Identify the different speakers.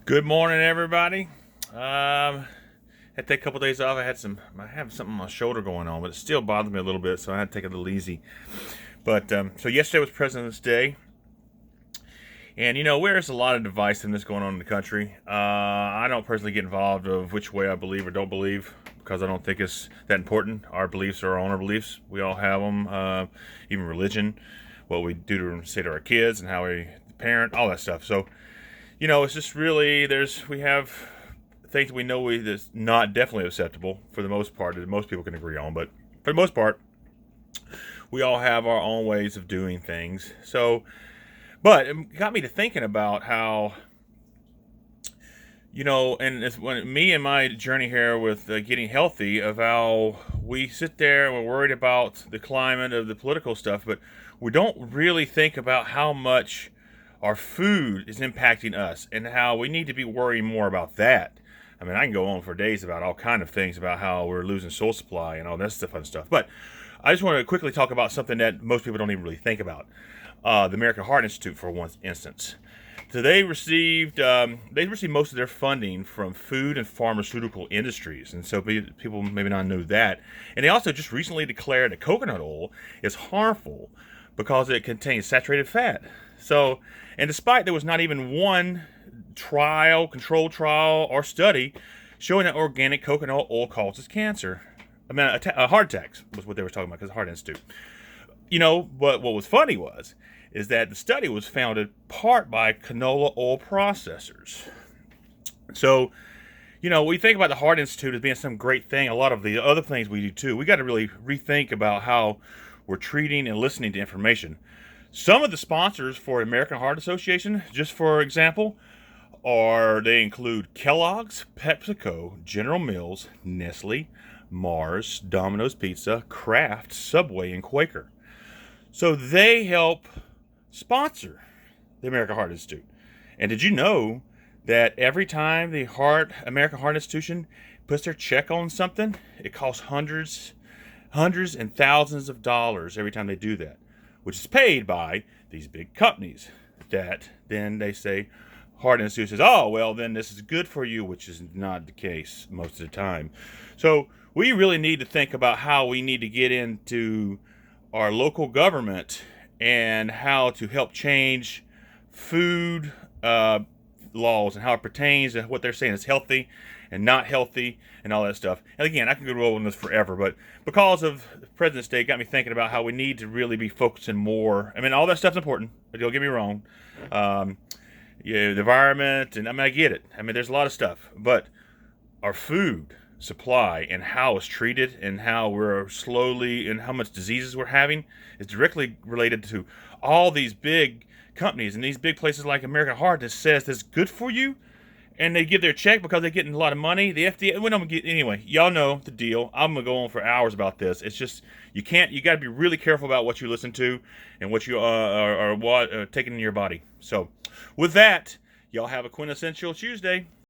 Speaker 1: Good morning, everybody. Had to take a couple days off. I have something on my shoulder going on, but it still bothers me a little bit, so I had to take it a little easy. But so yesterday was President's Day, and there's a lot of divisiveness going on in the country. I don't personally get involved of which way I believe or don't believe because I don't think it's that important. Our beliefs are our own beliefs. We all have them. Even religion, what we do to say to our kids, and how we parent, all that stuff. So. It's just really, we have things that we know that's not definitely acceptable for the most part, that most people can agree on. But for the most part, we all have our own ways of doing things. So, but it got me to thinking about how, and it's when me and my journey here with getting healthy, of how we sit there and we're worried about the climate of the political stuff, but we don't really think about how much our food is impacting us and how we need to be worrying more about that. I mean, I can go on for days about all kind of things about how we're losing soil supply and all that fun stuff. But I just want to quickly talk about something that most people don't even really think about. The American Heart Institute, for one instance. So they received most of their funding from food and pharmaceutical industries. And so people maybe not know that. And they also just recently declared that coconut oil is harmful because it contains saturated fat. So, and despite there was not even one controlled trial, or study showing that organic coconut oil causes cancer. I mean, a heart attacks was what they were talking about, because the Heart Institute. But what was funny is that the study was founded part by canola oil processors. So, we think about the Heart Institute as being some great thing. A lot of the other things we do too. We got to really rethink about how we're treating and listening to information. Some of the sponsors for American Heart Association, just for example, they include Kellogg's, PepsiCo, General Mills, Nestle, Mars, Domino's Pizza, Kraft, Subway, and Quaker. So they help sponsor the American Heart Institute. And did you know that every time the American Heart Institution puts their check on something, it costs hundreds and thousands of dollars every time they do that, which is paid by these big companies that then they say, Heart Institute says, oh, well, then this is good for you, which is not the case most of the time. So we really need to think about how we need to get into our local government and how to help change food laws and how it pertains to what they're saying is healthy and not healthy and all that stuff. And again, I can go on this forever, but because of President's Day, it got me thinking about how we need to really be focusing more. I mean, all that stuff's important, but don't get me wrong. The environment, and I mean, I get it. I mean, there's a lot of stuff, but our food supply and how it's treated and how we're slowly and how much diseases we're having is directly related to all these big companies and these big places like American Heart that says this is good for you, and they give their check because they're getting a lot of money. The FDA, we don't get anyway. Y'all know the deal. I'm gonna go on for hours about this. It's just you got to be really careful about what you listen to and what you are taking in your body. So, with that, y'all have a quintessential Tuesday.